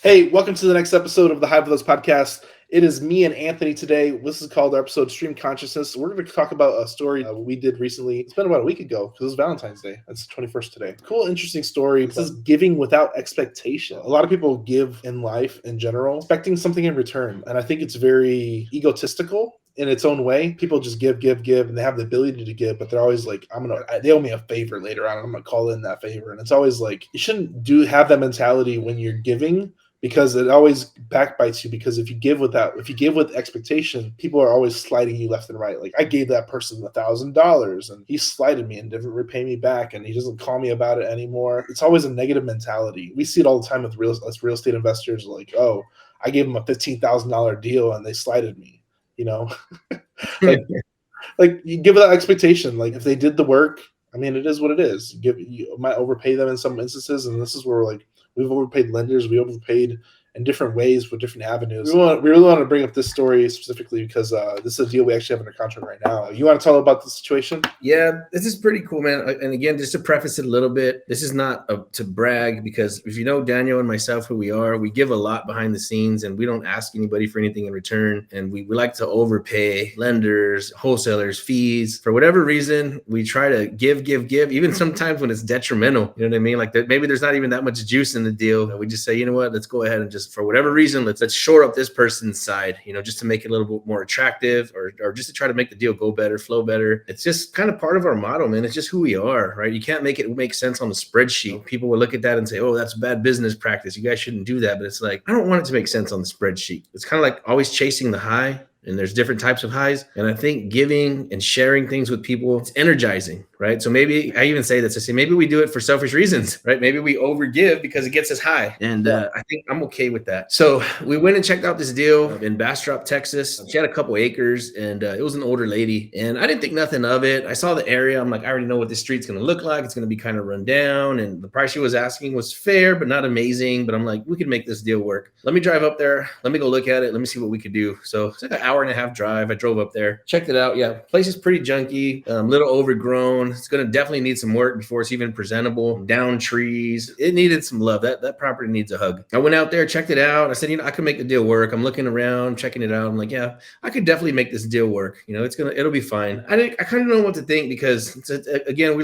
Hey, welcome to the next episode of the Hive of Those podcast. It is me and Anthony today. This is called our episode Stream Consciousness. We're going to talk about a story we did recently. It's been about a week ago because it was Valentine's Day. It's the 21st today. Cool, interesting story. This is giving without expectation. A lot of people give in life in general, expecting something in return. And I think it's very egotistical in its own way. People just give, and they have the ability to give, but they're always like, they owe me a favor later on. I'm going to call in that favor. And it's always like, you shouldn't have that mentality when you're giving, because it always backbites you. Because if you give with expectation, people are always sliding you left and right. Like, I gave that person $1,000 and he slighted me and didn't repay me back, and he doesn't call me about it anymore. It's always a negative mentality. We see it all the time with real estate investors. Like, oh, I gave them a $15,000 deal and they slighted me. like you give that expectation. Like, if they did the work, I mean, it is what it is. You might overpay them in some instances, and this is where we've overpaid lenders. We overpaid in different ways with different avenues. We really want to bring up this story specifically because this is a deal we actually have under contract right now. You want to tell about the situation? Yeah, this is pretty cool, man. And again, just to preface it a little bit, this is not to brag, because if you know Daniel and myself, who we are, we give a lot behind the scenes and we don't ask anybody for anything in return. And we like to overpay lenders, wholesalers, fees. For whatever reason, we try to give, even sometimes when it's detrimental. You know what I mean? Like, maybe there's not even that much juice in the deal. We just say, you know what, let's go ahead and just, for whatever reason, let's shore up this person's side, just to make it a little bit more attractive, or just to try to make the deal go better, flow better. It's just kind of part of our motto, man. It's just who we are, right? You can't make it make sense on the spreadsheet. People will look at that and say, oh, that's bad business practice. You guys shouldn't do that. But it's like, I don't want it to make sense on the spreadsheet. It's kind of like always chasing the high. And there's different types of highs. And I think giving and sharing things with people, it's energizing, right? So maybe I even say this, I say, maybe we do it for selfish reasons, right? Maybe we overgive because it gets us high. And I think I'm okay with that. So we went and checked out this deal in Bastrop, Texas. She had a couple acres, and it was an older lady. And I didn't think nothing of it. I saw the area. I'm like, I already know what this street's going to look like. It's going to be kind of run down. And the price she was asking was fair, but not amazing. But I'm like, we could make this deal work. Let me drive up there. Let me go look at it. Let me see what we could do. So it's like an hour and a half drive. I drove up there, checked it out. Yeah, place is pretty junky, a little overgrown. It's going to definitely need some work before it's even presentable. Down trees. It needed some love. That property needs a hug. I went out there, checked it out. I said, I could make the deal work. I'm looking around, checking it out. I'm like, yeah, I could definitely make this deal work. It'll be fine. I kind of don't know what to think, because again,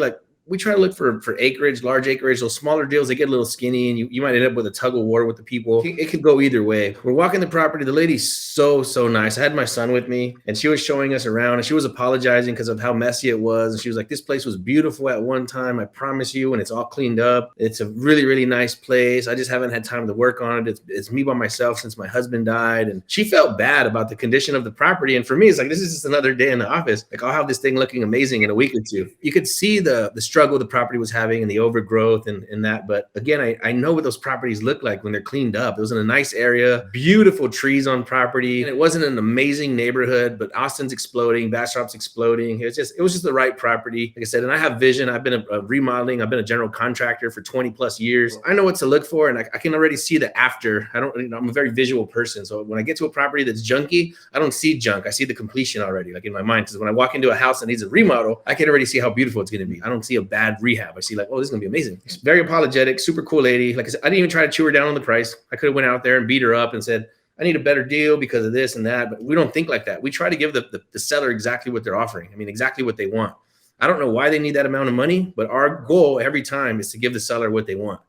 we try to look for acreage, large acreage. Those smaller deals, they get a little skinny, and you might end up with a tug of war with the people. It could go either way. We're walking the property. The lady's so nice. I had my son with me, and she was showing us around, and she was apologizing because of how messy it was. And she was like, this place was beautiful at one time, I promise you, and it's all cleaned up. It's a really, really nice place. I just haven't had time to work on it. It's me by myself since my husband died. And she felt bad about the condition of the property. And for me, it's like, this is just another day in the office. Like, I'll have this thing looking amazing in a week or two. You could see the struggle the property was having and the overgrowth and that. But again, I know what those properties look like when they're cleaned up. It was in a nice area, beautiful trees on property. And it wasn't an amazing neighborhood, but Austin's exploding, Bastrop's exploding. It was just the right property. Like I said, and I have vision. I've been remodeling. I've been a general contractor for 20 plus years. I know what to look for, and I can already see the after. I'm a very visual person. So when I get to a property that's junky, I don't see junk. I see the completion already, like in my mind. Because when I walk into a house that needs a remodel, I can already see how beautiful it's going to be. I don't see a bad rehab. I see like, oh, this is gonna be amazing. She's very apologetic, super cool lady. Like I said, I didn't even try to chew her down on the price. I could have went out there and beat her up and said, I need a better deal because of this and that. But we don't think like that. We try to give the seller exactly what they're offering. I mean, exactly what they want. I don't know why they need that amount of money, but our goal every time is to give the seller what they want.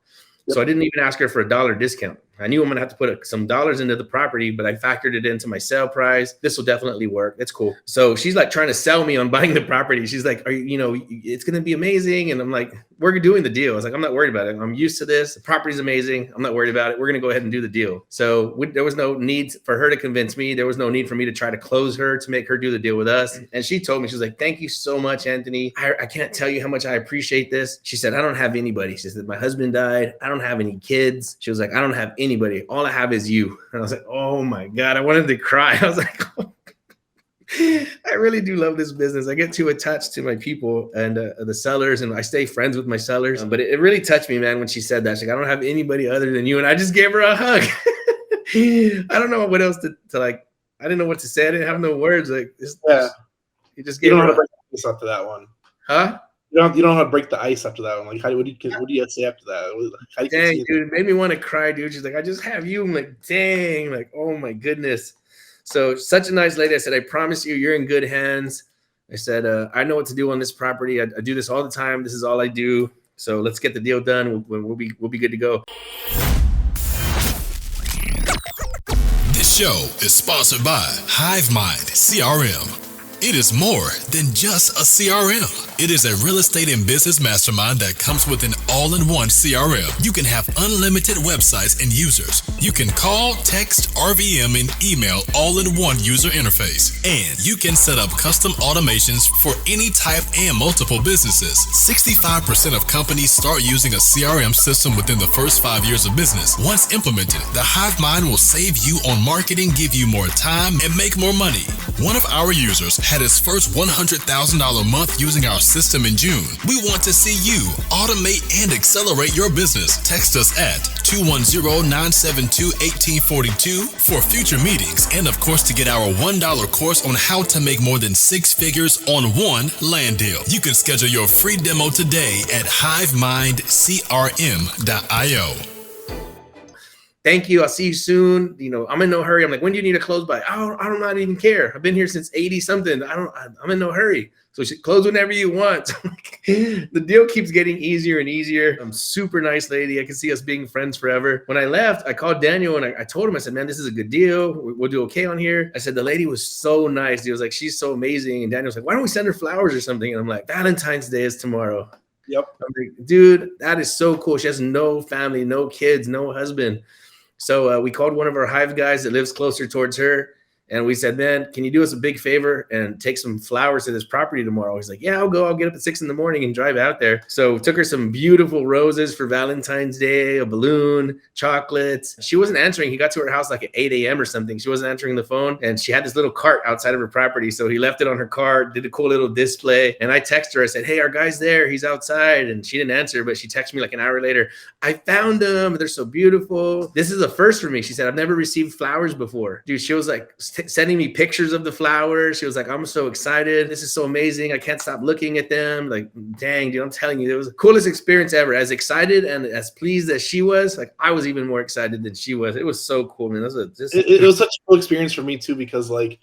Yep. So I didn't even ask her for a $1 discount. I knew I'm going to have to put some dollars into the property, but I factored it into my sale price. This will definitely work. It's cool. So she's like trying to sell me on buying the property. She's like, it's going to be amazing. And I'm like, we're doing the deal. I was like, I'm not worried about it. I'm used to this. The property's amazing. I'm not worried about it. We're going to go ahead and do the deal. So there was no need for her to convince me. There was no need for me to try to close her to make her do the deal with us. And she told me, she was like, thank you so much, Anthony. I can't tell you how much I appreciate this. She said, I don't have anybody. She said, my husband died. I don't have any kids. She was like, I don't have anybody. All I have is you. And I was like, oh my God, I wanted to cry. I was like, oh. I really do love this business. I get too attached to my people and the sellers, and I stay friends with my sellers. But it really touched me, man, when she said that. She's like, I don't have anybody other than you. And I just gave her a hug. I don't know what else to like. I didn't know what to say. I didn't have no words. Like, yeah. You just gave her a hug. This up to that one. Huh? You don't know how to break the ice after that one. Like, what do you say after that? How do you Dang, continue? dude, it made me want to cry, dude. She's like, I just have you. I'm like, dang, like, oh my goodness. So such a nice lady. I said, I promise you, you're in good hands. I said, I know what to do on this property. I do this all the time. This is all I do. So let's get the deal done. We'll be good to go. This show is sponsored by HiveMind CRM. It is more than just a CRM. It is a real estate and business mastermind that comes with an all-in-one CRM. You can have unlimited websites and users. You can call, text, RVM, and email all in one user interface. And you can set up custom automations for any type and multiple businesses. 65% of companies start using a CRM system within the first 5 years of business. Once implemented, the HiveMind will save you on marketing, give you more time, and make more money. One of our users had his first $100,000 month using our system in June. We want to see you automate and accelerate your business. Text us at 210-972-1842 for future meetings, and of course to get our $1 course on how to make more than 6 figures on one land deal. You can schedule your free demo today at HiveMindCRM.io. Thank you. I'll see you soon. You know, I'm in no hurry. I'm like, when do you need to close by? I don't not even care. I've been here since 80 something. I'm in no hurry. So she close whenever you want. The deal keeps getting easier and easier. I'm super nice lady. I can see us being friends forever. When I left, I called Daniel and I told him, I said, man, this is a good deal. We'll do okay on here. I said, the lady was so nice. He was like, she's so amazing. And Daniel's like, why don't we send her flowers or something? And I'm like, Valentine's Day is tomorrow. Yep. I'm like, dude, that is so cool. She has no family, no kids, no husband. So we called one of our Hive guys that lives closer towards her. And we said, man, can you do us a big favor and take some flowers to this property tomorrow? He's like, yeah, I'll go. I'll get up at 6 a.m. and drive out there. So we took her some beautiful roses for Valentine's Day, a balloon, chocolates. She wasn't answering. He got to her house like at 8 a.m. or something. She wasn't answering the phone. And she had this little cart outside of her property. So he left it on her cart, did a cool little display. And I texted her. I said, hey, our guy's there. He's outside. And she didn't answer, but she texted me like an hour later. I found them. They're so beautiful. This is a first for me. She said, I've never received flowers before. Dude, she was like sending me pictures of the flowers. She was like, I'm so excited. This is so amazing. I can't stop looking at them. Like, dang, dude, I'm telling you, it was the coolest experience ever. As excited and as pleased as she was, like I was even more excited than she was. It was so cool, man. It was such a cool experience for me too, because like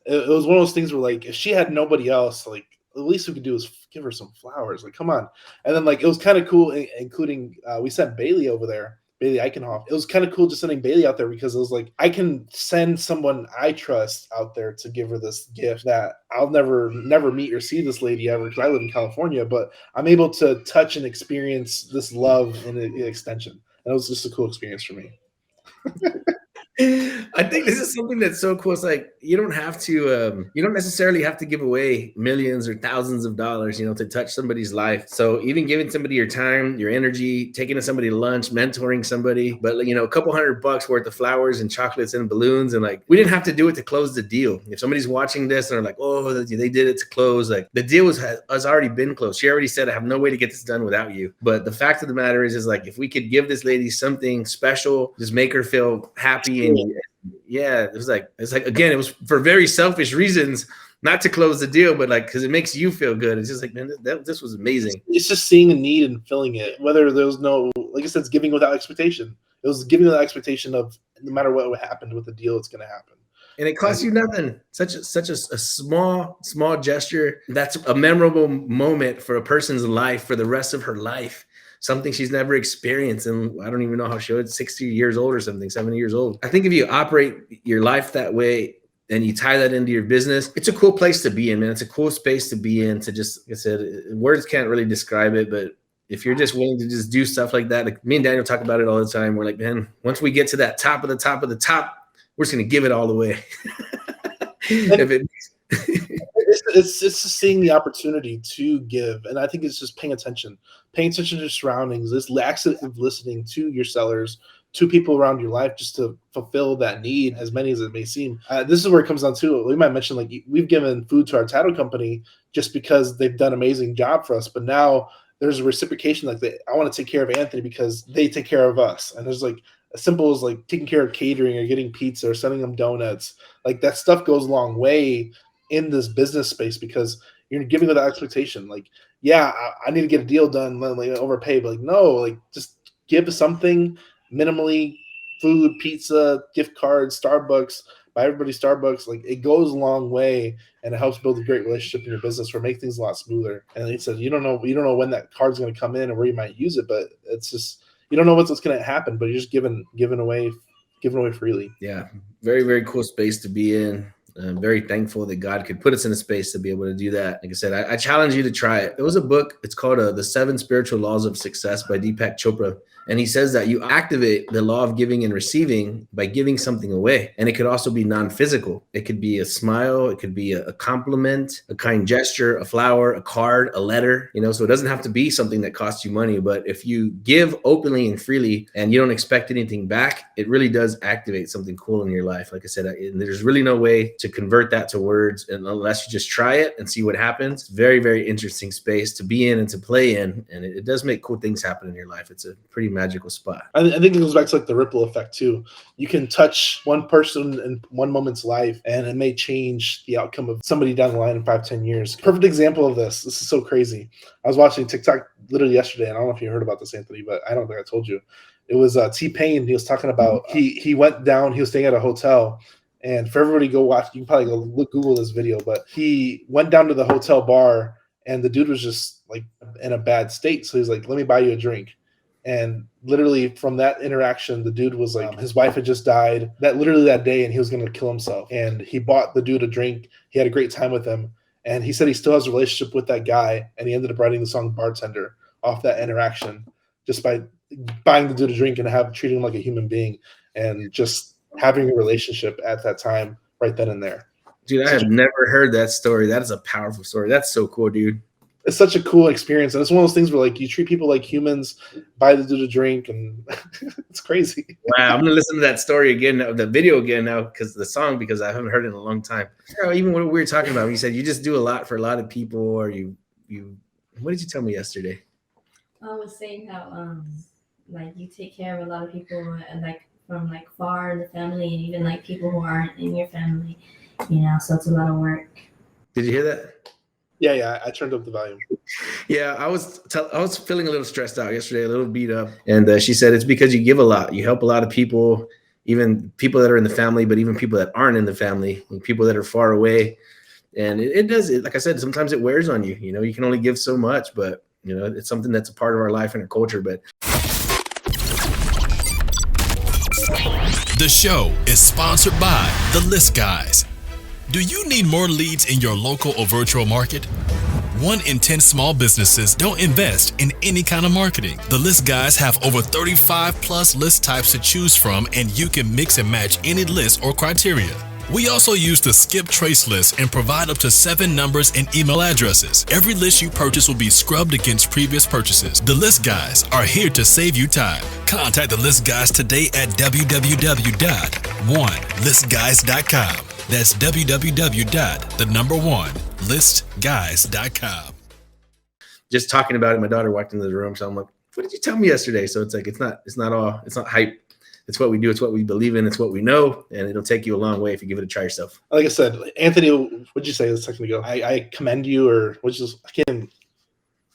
it was one of those things where like if she had nobody else, like the least we could do is give her some flowers. Like, come on. And then like it was kind of cool, including we sent Bailey over there. Bailey Eichenhoff. It was kind of cool just sending Bailey out there because it was like I can send someone I trust out there to give her this gift that I'll never meet or see this lady ever because I live in California, but I'm able to touch and experience this love in an extension. And it was just a cool experience for me. I think this is something that's so cool. It's like you don't necessarily have to give away millions or thousands of dollars, to touch somebody's life. So even giving somebody your time, your energy, taking somebody to lunch, mentoring somebody, but a couple $100 worth of flowers and chocolates and balloons, and like we didn't have to do it to close the deal. If somebody's watching this and they're like, oh, they did it to close, like the deal has already been closed. She already said, I have no way to get this done without you. But the fact of the matter is like if we could give this lady something special, just make her feel happy. And yeah, it's like again, it was for very selfish reasons, not to close the deal, but like because it makes you feel good. It's just like, man, this was amazing. It's just seeing a need and filling it. Whether there was no, like I said, it's giving without expectation. It was giving without expectation of no matter what happened with the deal, it's going to happen. And it costs you nothing. Such a small gesture. That's a memorable moment for a person's life for the rest of her life. Something she's never experienced. And I don't even know how she was 60 years old or something, 70 years old. I think if you operate your life that way and you tie that into your business, it's a cool place to be in, man. It's a cool space to be in, to just, like I said, words can't really describe it, but if you're just willing to just do stuff like that, like me and Daniel talk about it all the time. We're like, man, once we get to that top of the top, we're just going to give it all away. It's just seeing the opportunity to give. And I think it's just paying attention to your surroundings, this active listening to your sellers, to people around your life, just to fulfill that need, as many as it may seem. This is where it comes down to. We might mention, like, we've given food to our title company just because they've done an amazing job for us. But now there's a reciprocation. Like, I want to take care of Anthony because they take care of us. And there's like as simple as like taking care of catering or getting pizza or sending them donuts. Like that stuff goes a long way in this business space because you're giving without expectation. Like yeah, I need to get a deal done, like overpay, but like no, like just give something minimally, food, pizza, gift cards, Starbucks, buy everybody Starbucks. Like it goes a long way, and it helps build a great relationship in your business or make things a lot smoother. And he said, you don't know when that card's going to come in or where you might use it, but it's just, you don't know what's going to happen, but you're just giving away freely. Yeah, very, very cool space to be in. I'm very thankful that God could put us in a space to be able to do that. Like I said, I challenge you to try it. There was a book, it's called The 7 Spiritual Laws of Success by Deepak Chopra. And he says that you activate the law of giving and receiving by giving something away. And it could also be non-physical. It could be a smile. It could be a compliment, a kind gesture, a flower, a card, a letter, so it doesn't have to be something that costs you money. But if you give openly and freely and you don't expect anything back, it really does activate something cool in your life. Like I said, there's really no way to convert that to words unless you just try it and see what happens. Very, very interesting space to be in and to play in. And it does make cool things happen in your life. It's a pretty magical spot. I think it goes back to like the ripple effect too. You can touch one person in one moment's life and it may change the outcome of somebody down the line in 5-10 years. Perfect example of this. This is so crazy. I was watching TikTok literally yesterday, and I don't know if you heard about this, Anthony, but I don't think I told you. It was T-Pain. He was talking about he went down, he was staying at a hotel, and for everybody go watch, you can probably go Google this video, but he went down to the hotel bar and the dude was just like in a bad state. So he's like, let me buy you a drink. And literally from that interaction, the dude was like, his wife had just died that day and he was going to kill himself. And he bought the dude a drink. He had a great time with him. And he said he still has a relationship with that guy. And he ended up writing the song Bartender off that interaction just by buying the dude a drink and treating him like a human being and just having a relationship at that time right then and there. Dude, I have never heard that story. That is a powerful story. That's so cool, dude. It's such a cool experience. And it's one of those things where like you treat people like humans, buy the dude a drink, and it's crazy. Wow. I'm going to listen to that story again, the video again now because I haven't heard it in a long time. Even when we were talking about, you said you just do a lot for a lot of people, or you what did you tell me yesterday? I was saying how like you take care of a lot of people and like from like far in the family and even like people who aren't in your family, so it's a lot of work. Did you hear that? Yeah, I turned up the volume. Yeah, I was feeling a little stressed out yesterday, a little beat up. And she said it's because you give a lot. You help a lot of people, even people that are in the family, but even people that aren't in the family, and people that are far away. And it does, like I said, sometimes it wears on you. You can only give so much, but, it's something that's a part of our life and our culture. But the show is sponsored by The List Guys. Do you need more leads in your local or virtual market? 1 in 10 small businesses don't invest in any kind of marketing. The List Guys have over 35 plus list types to choose from, and you can mix and match any list or criteria. We also use the Skip Trace list and provide up to 7 numbers and email addresses. Every list you purchase will be scrubbed against previous purchases. The List Guys are here to save you time. Contact The List Guys today at www.onelistguys.com. That's www.1listguys.com. Just talking about it, my daughter walked into the room, so I'm like, "What did you tell me yesterday?" So it's like it's not hype. It's what we do. It's what we believe in. It's what we know, and it'll take you a long way if you give it a try yourself. Like I said, Anthony, what'd you say a second ago? I commend you, or I can't even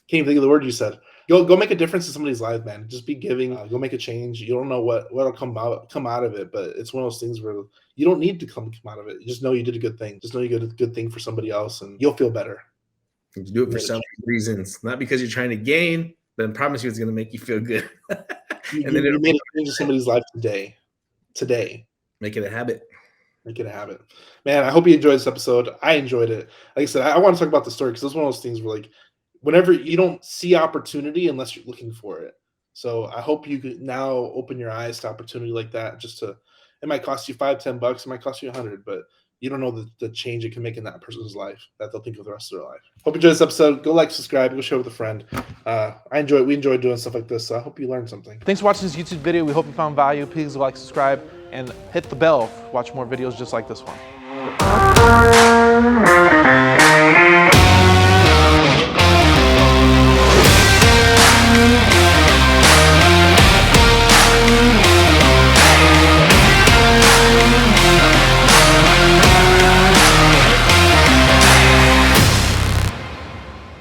think of the word you said. Go make a difference in somebody's life, man. Just be giving. Go make a change. You don't know what'll come out of it, but it's one of those things where you don't need to come out of it. You just know you did a good thing. Just know you did a good thing for somebody else, and you'll feel better. You do it for some reasons, not because you're trying to gain, but I promise you it's going to make you feel good. You made a change in somebody's life today. Make it a habit. Make it a habit. Man, I hope you enjoyed this episode. I enjoyed it. Like I said, I want to talk about the story because it's one of those things where like whenever you don't see opportunity unless you're looking for it. So I hope you could now open your eyes to opportunity like that. It might cost you $5-10, it might cost you $100, but you don't know the change it can make in that person's life that they'll think of the rest of their life. Hope you enjoyed this episode. Go like, subscribe, go share with a friend. We enjoy doing stuff like this, so I hope you learned something. Thanks for watching this YouTube video. We hope you found value. Please like, subscribe, and hit the bell to watch more videos just like this one.